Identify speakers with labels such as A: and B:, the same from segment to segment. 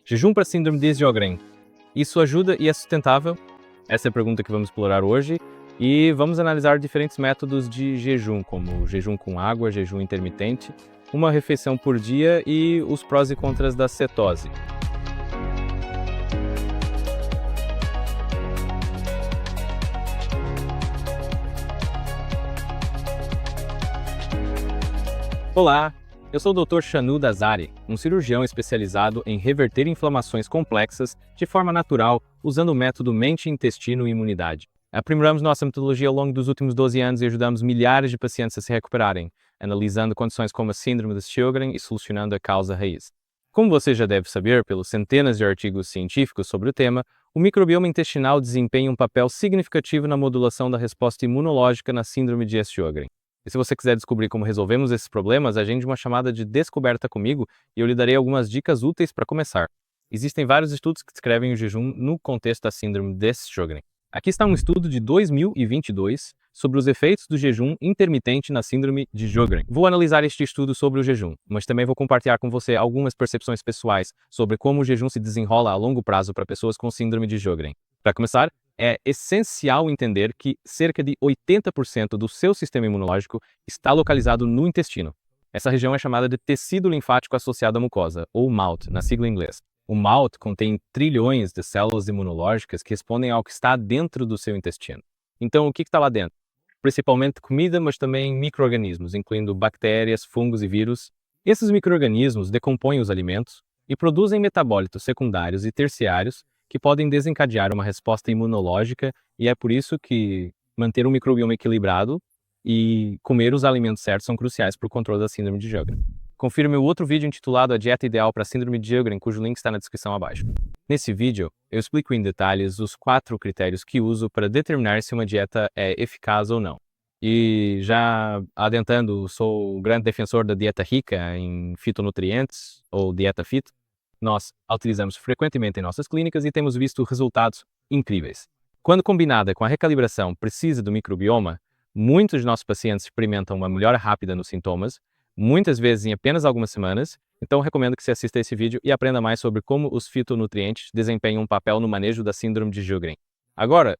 A: Jejum para síndrome de Sjögren. Isso ajuda e é sustentável? Essa é a pergunta que vamos explorar hoje. E vamos analisar diferentes métodos de jejum, como jejum com água, jejum intermitente, uma refeição por dia e os prós e contras da cetose. Olá, eu sou o Dr. Shanu Dazari, um cirurgião especializado em reverter inflamações complexas de forma natural usando o método mente, intestino e imunidade. Aprimoramos nossa metodologia ao longo dos últimos 12 anos e ajudamos milhares de pacientes a se recuperarem, analisando condições como a síndrome de Sjögren e solucionando a causa raiz. Como você já deve saber pelos centenas de artigos científicos sobre o tema, o microbioma intestinal desempenha um papel significativo na modulação da resposta imunológica na síndrome de Sjögren. E se você quiser descobrir como resolvemos esses problemas, agende uma chamada de descoberta comigo e eu lhe darei algumas dicas úteis para começar. Existem vários estudos que descrevem o jejum no contexto da síndrome de Sjögren. Aqui está um estudo de 2022 sobre os efeitos do jejum intermitente na síndrome de Sjögren. Vou analisar este estudo sobre o jejum, mas também vou compartilhar com você algumas percepções pessoais sobre como o jejum se desenrola a longo prazo para pessoas com síndrome de Sjögren. Para começar, é essencial entender que cerca de 80% do seu sistema imunológico está localizado no intestino. Essa região é chamada de tecido linfático associado à mucosa, ou MALT, na sigla em inglês. O MALT contém trilhões de células imunológicas que respondem ao que está dentro do seu intestino. Então, o que está lá dentro? Principalmente comida, mas também micro-organismos, incluindo bactérias, fungos e vírus. Esses micro-organismos decompõem os alimentos e produzem metabólitos secundários e terciários que podem desencadear uma resposta imunológica, e é por isso que manter um microbioma equilibrado e comer os alimentos certos são cruciais para o controle da síndrome de Sjögren. Confira meu outro vídeo intitulado A Dieta Ideal para a Síndrome de Sjögren, cujo link está na descrição abaixo. Nesse vídeo, eu explico em detalhes os 4 critérios que uso para determinar se uma dieta é eficaz ou não. E já adentando, sou um grande defensor da dieta rica em fitonutrientes, ou dieta fito. Nós a utilizamos frequentemente em nossas clínicas e temos visto resultados incríveis. Quando combinada com a recalibração precisa do microbioma, muitos de nossos pacientes experimentam uma melhora rápida nos sintomas, muitas vezes em apenas algumas semanas. Então recomendo que você assista esse vídeo e aprenda mais sobre como os fitonutrientes desempenham um papel no manejo da síndrome de Sjögren. Agora,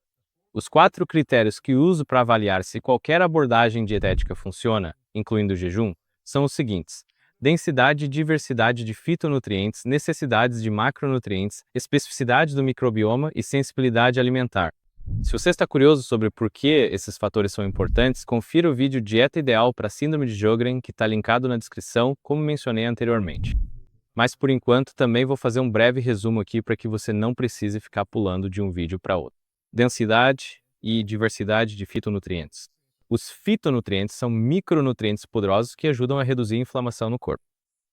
A: os 4 critérios que uso para avaliar se qualquer abordagem dietética funciona, incluindo o jejum, são os seguintes: densidade e diversidade de fitonutrientes, necessidades de macronutrientes, especificidade do microbioma e sensibilidade alimentar. Se você está curioso sobre por que esses fatores são importantes, confira o vídeo Dieta Ideal para a Síndrome de Sjögren, que está linkado na descrição, como mencionei anteriormente. Mas por enquanto também vou fazer um breve resumo aqui para que você não precise ficar pulando de um vídeo para outro. Densidade e diversidade de fitonutrientes. Os fitonutrientes são micronutrientes poderosos que ajudam a reduzir a inflamação no corpo.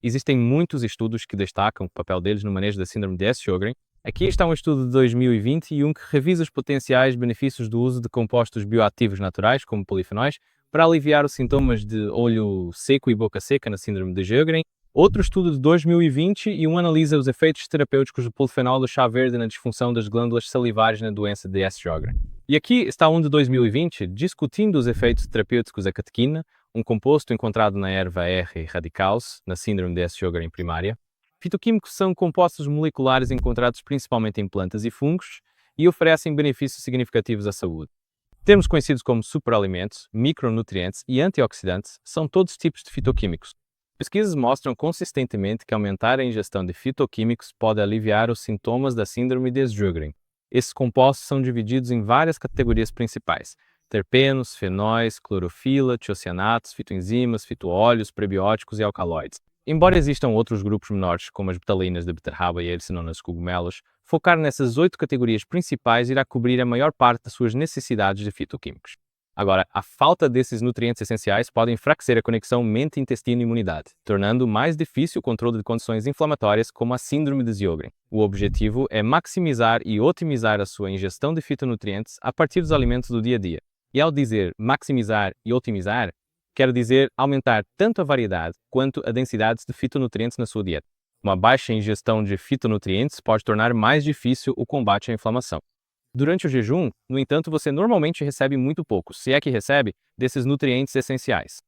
A: Existem muitos estudos que destacam o papel deles no manejo da síndrome de Sjögren. Aqui está um estudo de 2021 que revisa os potenciais benefícios do uso de compostos bioativos naturais, como polifenóis, para aliviar os sintomas de olho seco e boca seca na síndrome de Sjögren. Outro estudo de 2021 analisa os efeitos terapêuticos do polifenol do chá verde na disfunção das glândulas salivares na doença de Sjögren. E aqui está um de 2020, discutindo os efeitos terapêuticos da catequina, um composto encontrado na erva R. radicalis, na síndrome de Sjögren primária. Fitoquímicos são compostos moleculares encontrados principalmente em plantas e fungos e oferecem benefícios significativos à saúde. Termos conhecidos como superalimentos, micronutrientes e antioxidantes são todos tipos de fitoquímicos. Pesquisas mostram consistentemente que aumentar a ingestão de fitoquímicos pode aliviar os sintomas da síndrome de Sjögren. Esses compostos são divididos em várias categorias principais: terpenos, fenóis, clorofila, tiocianatos, fitoenzimas, fitoóleos, prebióticos e alcaloides. Embora existam outros grupos menores, como as betalinas da beterraba e a ericinonas dos cogumelos, focar nessas 8 categorias principais irá cobrir a maior parte das suas necessidades de fitoquímicos. Agora, a falta desses nutrientes essenciais pode enfraquecer a conexão mente-intestino-imunidade, tornando mais difícil o controle de condições inflamatórias como a síndrome de Sjögren. O objetivo é maximizar e otimizar a sua ingestão de fitonutrientes a partir dos alimentos do dia a dia. E ao dizer maximizar e otimizar, quero dizer aumentar tanto a variedade quanto a densidade de fitonutrientes na sua dieta. Uma baixa ingestão de fitonutrientes pode tornar mais difícil o combate à inflamação. Durante o jejum, no entanto, você normalmente recebe muito pouco, se é que recebe, desses nutrientes essenciais.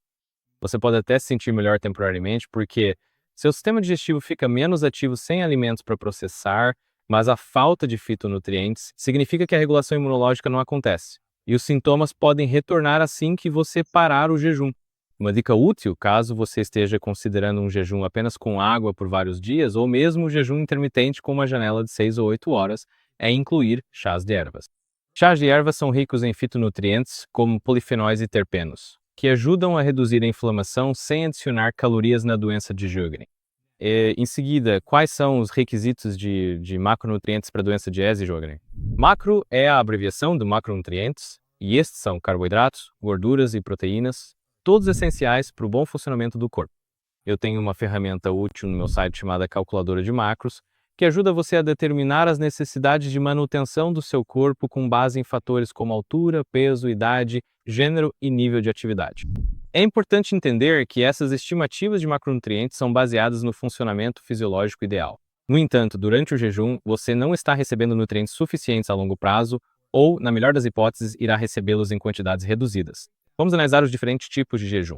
A: Você pode até se sentir melhor temporariamente porque Seu sistema digestivo fica menos ativo sem alimentos para processar, mas a falta de fitonutrientes significa que a regulação imunológica não acontece. E os sintomas podem retornar assim que você parar o jejum. Uma dica útil, caso você esteja considerando um jejum apenas com água por vários dias, ou mesmo um jejum intermitente com uma janela de 6 ou 8 horas, é incluir chás de ervas. Chás de ervas são ricos em fitonutrientes, como polifenóis e terpenos, que ajudam a reduzir a inflamação sem adicionar calorias na doença de Sjögren. Em seguida, quais são os requisitos de macronutrientes para a doença de Sjögren? Macro é a abreviação de macronutrientes, e estes são carboidratos, gorduras e proteínas, todos essenciais para o bom funcionamento do corpo. Eu tenho uma ferramenta útil no meu site chamada Calculadora de Macros, que ajuda você a determinar as necessidades de manutenção do seu corpo com base em fatores como altura, peso, idade, gênero e nível de atividade. É importante entender que essas estimativas de macronutrientes são baseadas no funcionamento fisiológico ideal. No entanto, durante o jejum, você não está recebendo nutrientes suficientes a longo prazo ou, na melhor das hipóteses, irá recebê-los em quantidades reduzidas. Vamos analisar os diferentes tipos de jejum.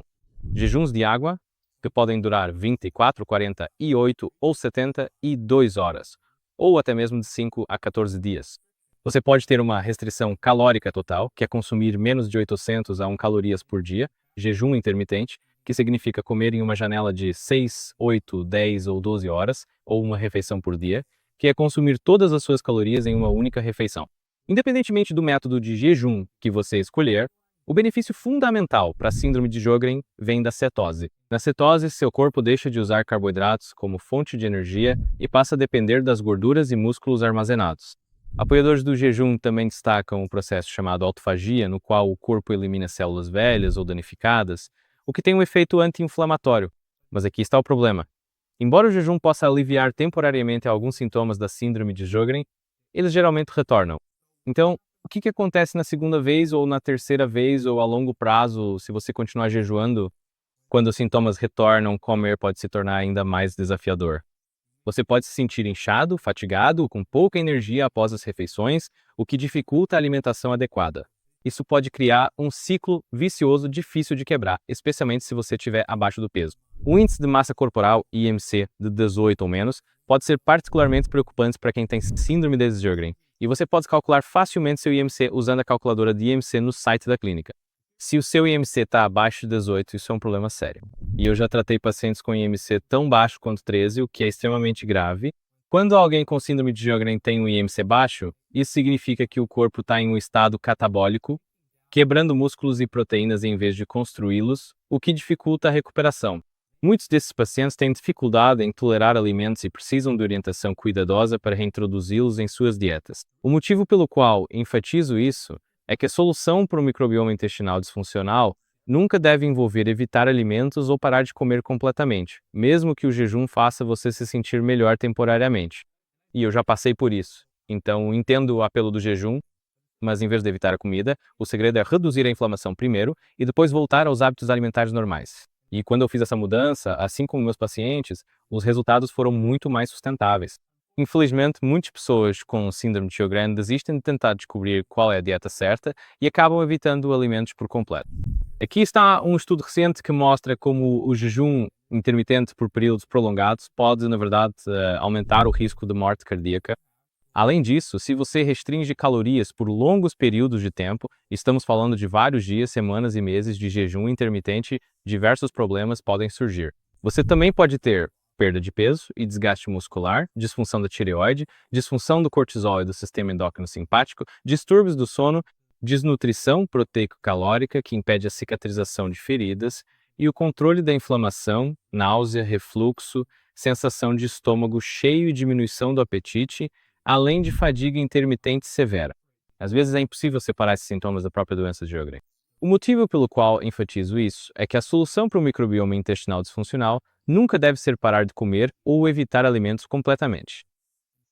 A: Jejuns de água, que podem durar 24, 48 ou 72 horas, ou até mesmo de 5 a 14 dias. Você pode ter uma restrição calórica total, que é consumir menos de 800 a 1 calorias por dia, jejum intermitente, que significa comer em uma janela de 6, 8, 10 ou 12 horas, ou uma refeição por dia, que é consumir todas as suas calorias em uma única refeição. Independentemente do método de jejum que você escolher, o benefício fundamental para a síndrome de Sjögren vem da cetose. Na cetose, seu corpo deixa de usar carboidratos como fonte de energia e passa a depender das gorduras e músculos armazenados. Apoiadores do jejum também destacam o processo chamado autofagia, no qual o corpo elimina células velhas ou danificadas, o que tem um efeito anti-inflamatório. Mas aqui está o problema. Embora o jejum possa aliviar temporariamente alguns sintomas da síndrome de Sjögren, eles geralmente retornam. Então, o que acontece na segunda vez ou na terceira vez ou a longo prazo, se você continuar jejuando? Quando os sintomas retornam, comer pode se tornar ainda mais desafiador. Você pode se sentir inchado, fatigado, com pouca energia após as refeições, o que dificulta a alimentação adequada. Isso pode criar um ciclo vicioso difícil de quebrar, especialmente se você estiver abaixo do peso. O índice de massa corporal, IMC, de 18 ou menos, pode ser particularmente preocupante para quem tem síndrome de Sjögren, e você pode calcular facilmente seu IMC usando a calculadora de IMC no site da clínica. Se o seu IMC está abaixo de 18, isso é um problema sério. E eu já tratei pacientes com IMC tão baixo quanto 13, o que é extremamente grave. Quando alguém com síndrome de Sjögren tem um IMC baixo, isso significa que o corpo está em um estado catabólico, quebrando músculos e proteínas em vez de construí-los, o que dificulta a recuperação. Muitos desses pacientes têm dificuldade em tolerar alimentos e precisam de orientação cuidadosa para reintroduzi-los em suas dietas. O motivo pelo qual enfatizo isso é que a solução para o microbioma intestinal disfuncional nunca deve envolver evitar alimentos ou parar de comer completamente, mesmo que o jejum faça você se sentir melhor temporariamente. E eu já passei por isso, então entendo o apelo do jejum, mas em vez de evitar a comida, o segredo é reduzir a inflamação primeiro e depois voltar aos hábitos alimentares normais. E quando eu fiz essa mudança, assim como meus pacientes, os resultados foram muito mais sustentáveis. Infelizmente, muitas pessoas com síndrome de Sjögren desistem de tentar descobrir qual é a dieta certa e acabam evitando alimentos por completo. Aqui está um estudo recente que mostra como o jejum intermitente por períodos prolongados pode, na verdade, aumentar o risco de morte cardíaca. Além disso, se você restringe calorias por longos períodos de tempo, estamos falando de vários dias, semanas e meses de jejum intermitente, diversos problemas podem surgir. Você também pode ter perda de peso e desgaste muscular, disfunção da tireoide, disfunção do cortisol e do sistema endócrino simpático, distúrbios do sono, desnutrição proteico-calórica que impede a cicatrização de feridas e o controle da inflamação, náusea, refluxo, sensação de estômago cheio e diminuição do apetite, além de fadiga intermitente severa. Às vezes é impossível separar esses sintomas da própria doença de Sjögren. O motivo pelo qual enfatizo isso é que a solução para o microbioma intestinal disfuncional nunca deve ser parar de comer ou evitar alimentos completamente.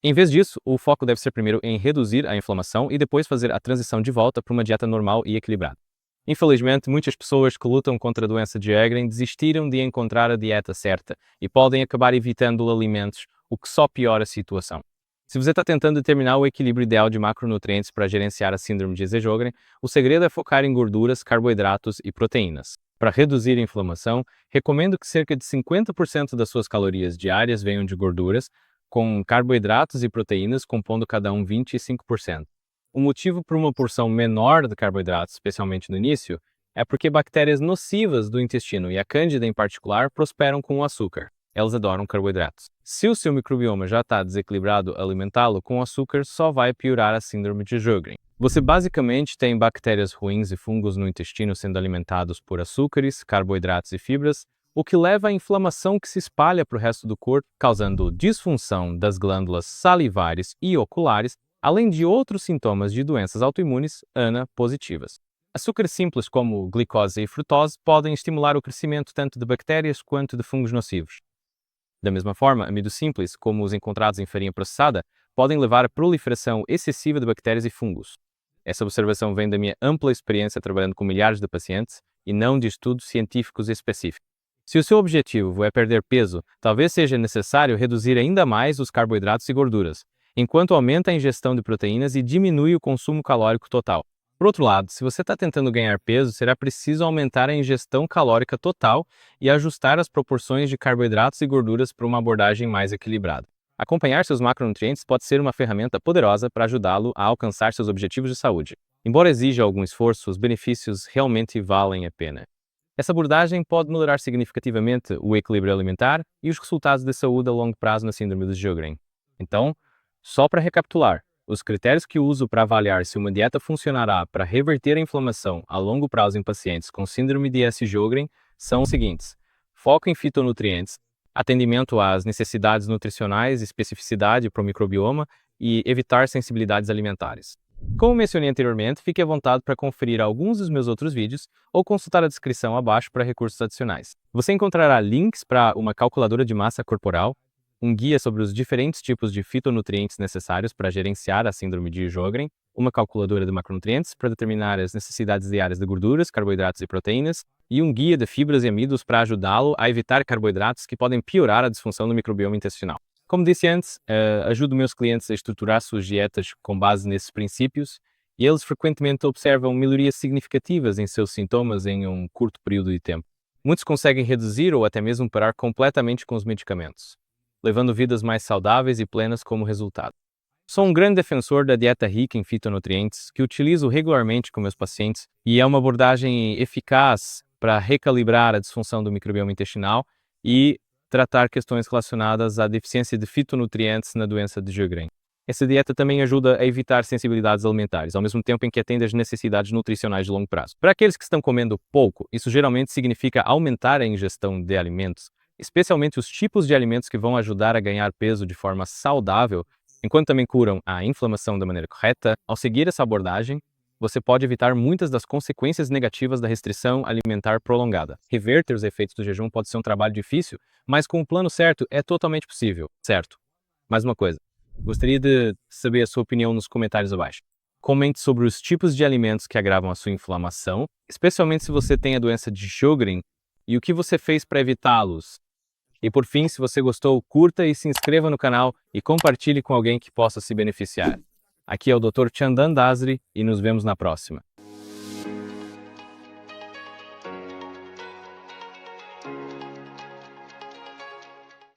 A: Em vez disso, o foco deve ser primeiro em reduzir a inflamação e depois fazer a transição de volta para uma dieta normal e equilibrada. Infelizmente, muitas pessoas que lutam contra a doença de Sjögren desistiram de encontrar a dieta certa e podem acabar evitando alimentos, o que só piora a situação. Se você está tentando determinar o equilíbrio ideal de macronutrientes para gerenciar a síndrome de Sjögren, o segredo é focar em gorduras, carboidratos e proteínas. Para reduzir a inflamação, recomendo que cerca de 50% das suas calorias diárias venham de gorduras, com carboidratos e proteínas compondo cada um 25%. O motivo para uma porção menor de carboidratos, especialmente no início, é porque bactérias nocivas do intestino e a cândida em particular prosperam com o açúcar. Elas adoram carboidratos. Se o seu microbioma já está desequilibrado, alimentá-lo com açúcar só vai piorar a síndrome de Sjögren. Você basicamente tem bactérias ruins e fungos no intestino sendo alimentados por açúcares, carboidratos e fibras, o que leva à inflamação que se espalha para o resto do corpo, causando disfunção das glândulas salivares e oculares, além de outros sintomas de doenças autoimunes ANA positivas. Açúcares simples como glicose e frutose podem estimular o crescimento tanto de bactérias quanto de fungos nocivos. Da mesma forma, amidos simples, como os encontrados em farinha processada, podem levar à proliferação excessiva de bactérias e fungos. Essa observação vem da minha ampla experiência trabalhando com milhares de pacientes e não de estudos científicos específicos. Se o seu objetivo é perder peso, talvez seja necessário reduzir ainda mais os carboidratos e gorduras, enquanto aumenta a ingestão de proteínas e diminui o consumo calórico total. Por outro lado, se você está tentando ganhar peso, será preciso aumentar a ingestão calórica total e ajustar as proporções de carboidratos e gorduras para uma abordagem mais equilibrada. Acompanhar seus macronutrientes pode ser uma ferramenta poderosa para ajudá-lo a alcançar seus objetivos de saúde. Embora exija algum esforço, os benefícios realmente valem a pena. Essa abordagem pode melhorar significativamente o equilíbrio alimentar e os resultados de saúde a longo prazo na síndrome de Sjögren. Então, só para recapitular, os critérios que uso para avaliar se uma dieta funcionará para reverter a inflamação a longo prazo em pacientes com síndrome de Sjögren são os seguintes: foco em fitonutrientes, atendimento às necessidades nutricionais, especificidade para o microbioma e evitar sensibilidades alimentares. Como mencionei anteriormente, fique à vontade para conferir alguns dos meus outros vídeos ou consultar a descrição abaixo para recursos adicionais. Você encontrará links para uma calculadora de massa corporal, um guia sobre os diferentes tipos de fitonutrientes necessários para gerenciar a síndrome de Sjögren, uma calculadora de macronutrientes para determinar as necessidades diárias de gorduras, carboidratos e proteínas, e um guia de fibras e amidos para ajudá-lo a evitar carboidratos que podem piorar a disfunção do microbioma intestinal. Como disse antes, ajudo meus clientes a estruturar suas dietas com base nesses princípios e eles frequentemente observam melhorias significativas em seus sintomas em um curto período de tempo. Muitos conseguem reduzir ou até mesmo parar completamente com os medicamentos, levando vidas mais saudáveis e plenas como resultado. Sou um grande defensor da dieta rica em fitonutrientes, que utilizo regularmente com meus pacientes, e é uma abordagem eficaz para recalibrar a disfunção do microbioma intestinal e tratar questões relacionadas à deficiência de fitonutrientes na doença de Sjögren. Essa dieta também ajuda a evitar sensibilidades alimentares, ao mesmo tempo em que atende às necessidades nutricionais de longo prazo. Para aqueles que estão comendo pouco, isso geralmente significa aumentar a ingestão de alimentos, especialmente os tipos de alimentos que vão ajudar a ganhar peso de forma saudável, enquanto também curam a inflamação da maneira correta. Ao seguir essa abordagem, você pode evitar muitas das consequências negativas da restrição alimentar prolongada. Reverter os efeitos do jejum pode ser um trabalho difícil, mas com o plano certo é totalmente possível, certo? Mais uma coisa, gostaria de saber a sua opinião nos comentários abaixo. Comente sobre os tipos de alimentos que agravam a sua inflamação, especialmente se você tem a doença de Sjögren, e o que você fez para evitá-los. E por fim, se você gostou, curta e se inscreva no canal e compartilhe com alguém que possa se beneficiar. Aqui é o Dr. Chandan Dasri e nos vemos na próxima.